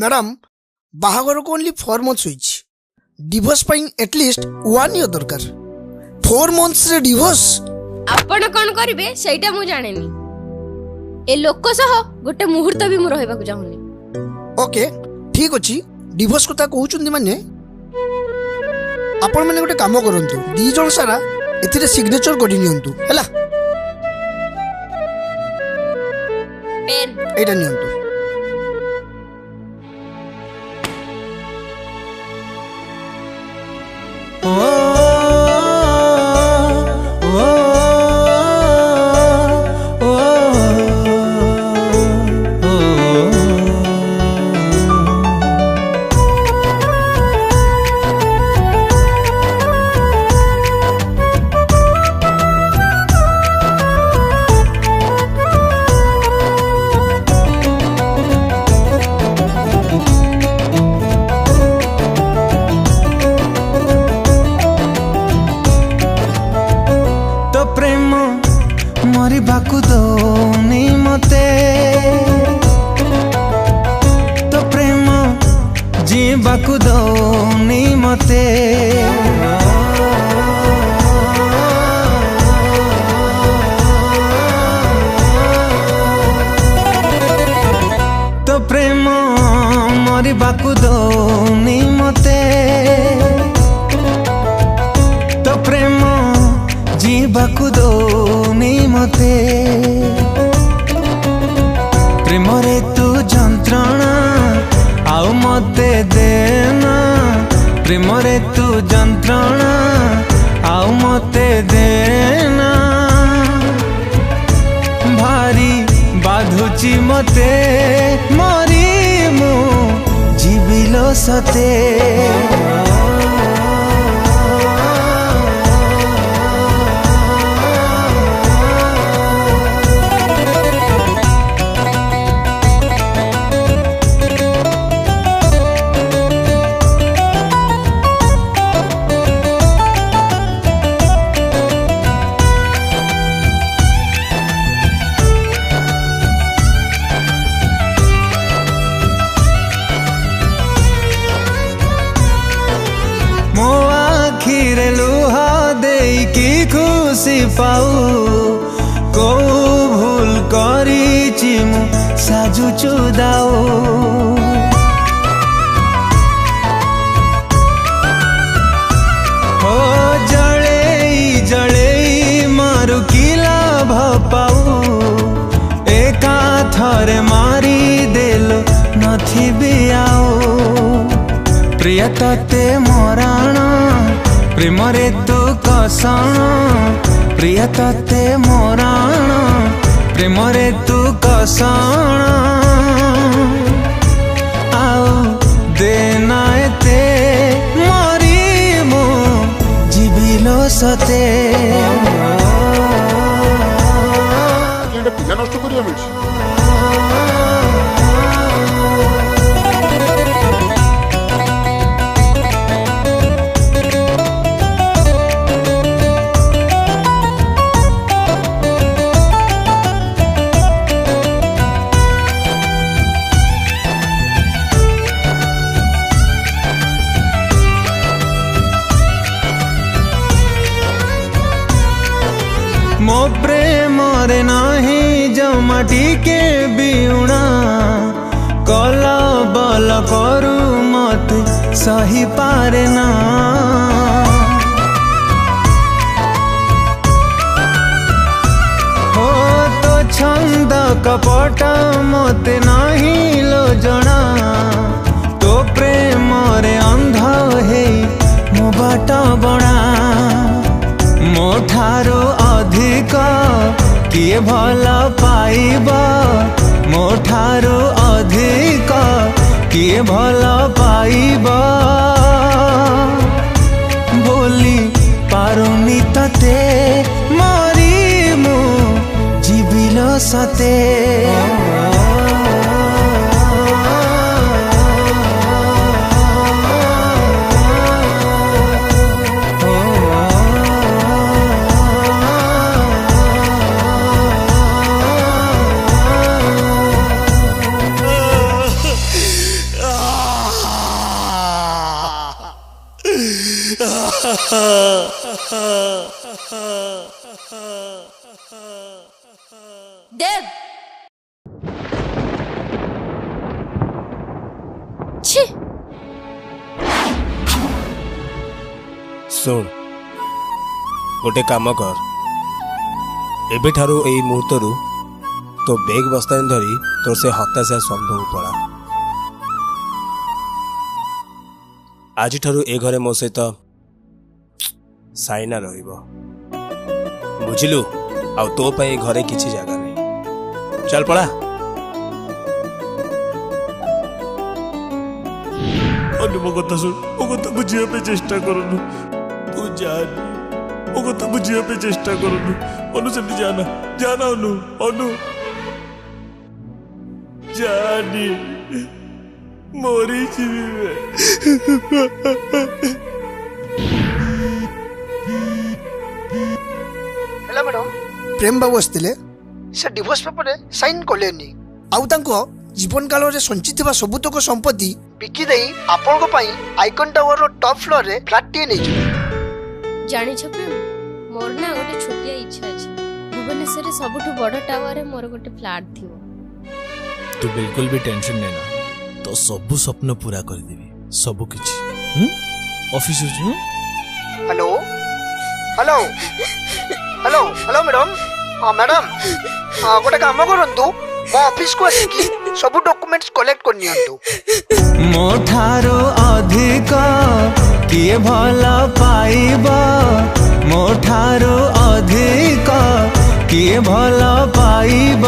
Madam बाहागर को only 4 months होइछि divorce पाई at least 1 year दरकार 4 months रे डिवोर्स आपण कोन करिवे सेटा मु जानेनी ए लोक सह गोटे मुहूर्त भी मु रहबा को चाहुनी। ओके ठीक अछि डिवोर्स कथा कहउचुंदी माने आपण माने गोटे काम करंतु दी जण सारा एथिरे सिग्नेचर करि नियंतु हैला पेन एटा नियंतु। मरिबाकु दौनी मते तो प्रेम जीवाकु दौनी मते तो प्रेम मरिबाकु दौनी मते तो प्रेम जीवाकु दौनी मते प्रेम रे तू जंत्रणा आउ मते देना प्रेम रे तू जंत्रणा आउ मते देना भारी बाधुची मते मरी मु जीविलो सते लुहा दे की खुशी पाऊ को भूल करी मु साजु चुदाओ हो जड़े जड़े मारु की लाभ पाऊ एका थरे मारी देलो नथी बियाओ प्रिय तते मोराण प्रेम रे तू कषण प्रिय तते मोराण प्रेम रे तू कषण आउ देना एते मरी मु जीविलो सते पिला नष्ट करिया मिलछि मो प्रेम रे नाही जमा टिके बिउणा कल बल करू मत सही पारे ना हो तो छंद कपट मते नाही लो जना तो प्रेम रे अंध हे मो बाट बणा मो ठारो अधिक किए भल पाइब मो ठारो अधिक किए भल पाइब बोली पारुनी तते मरी मु जीविलो सते ଦେବ ଛି ଶୁଣ ଗୋଟେ କାମ କର ଏବେଠାରୁ ଏଇ ମୁହୂର୍ତ୍ତରୁ ତୋ ବେଗ ବସ୍ତାନି ଧରି ତୋର ସେ ହତାଶା ସନ୍ଧକୁ ପଳା ଆଜିଠାରୁ ଏ ଘରେ ମୋ ସହିତ ସାଇନା ରହିବ ବୁଝିଲୁ ଆଉ ତୋ ପାଇଁ ଏ ଘରେ କିଛି ଜାଗା ନାହିଁ ଚାଲ ପଳା ଅନୁ ମୋ କଥା ଶୁଣ ମୋ କଥା ବୁଝିବା ପାଇଁ ଚେଷ୍ଟା କରୁନୁ ତୁ ଯାନି ମୋ କଥା ବୁଝିବା ପାଇଁ ଚେଷ୍ଟା କରୁନୁ ଅନୁ ସେମିତି ଯାନା ଅନୁ ଅନୁ ଯାନି ମରିଯିବି ହେଲା ମ୍ୟାଡ଼ାମ ପ୍ରେମ ବାବୁ ଆସିଥିଲେ ସେ ଡିଭୋର୍ସ ପେପରରେ ସାଇନ୍ କଲେନି ଆଉ ତାଙ୍କ ଜୀବନ କାଳରେ ସଞ୍ଚିଥିବା ସବୁତକ ସମ୍ପତ୍ତି ବିକି ଦେଇ ଆପଣଙ୍କ ପାଇଁ ଆଇକନ ଟାୱାରର ଟପ୍ ଫ୍ଲୋରରେ ଫ୍ଲାଟଟିଏ ନେଇଯିବେ ଜାଣିଛ ପ୍ରେମ ମୋର ନା ଗୋଟେ ଛୋଟିଆ ଇଚ୍ଛା ଅଛି ଭୁବନେଶ୍ୱରରେ ସବୁଠୁ ବଡ଼ ଟାୱାରରେ ମୋର ଗୋଟେ ଫ୍ଲାଟ୍ ଥିବ ତୁ ବିଲକୁଲ ବି ଟେନସନ ନେନା ତ ସବୁ ସ୍ୱପ୍ନ ପୂରା କରିଦେବି ସବୁ କିଛି ଅଫିସ ଅଛି hello hello hello hello madam ହଁ ମ୍ୟାଡ଼ାମ ଗୋଟେ କାମ କରନ୍ତୁ ମୋ ଅଫିସକୁ ଆସିକି ସବୁ ଡକୁମେଣ୍ଟସ କଲେକ୍ଟ କରିନିଅନ୍ତୁ ମୋ ଠାରୁ ଅଧିକ କିଏ ଭଲ ପାଇବ ମୋ ଠାରୁ ଅଧିକ କିଏ ଭଲ ପାଇବ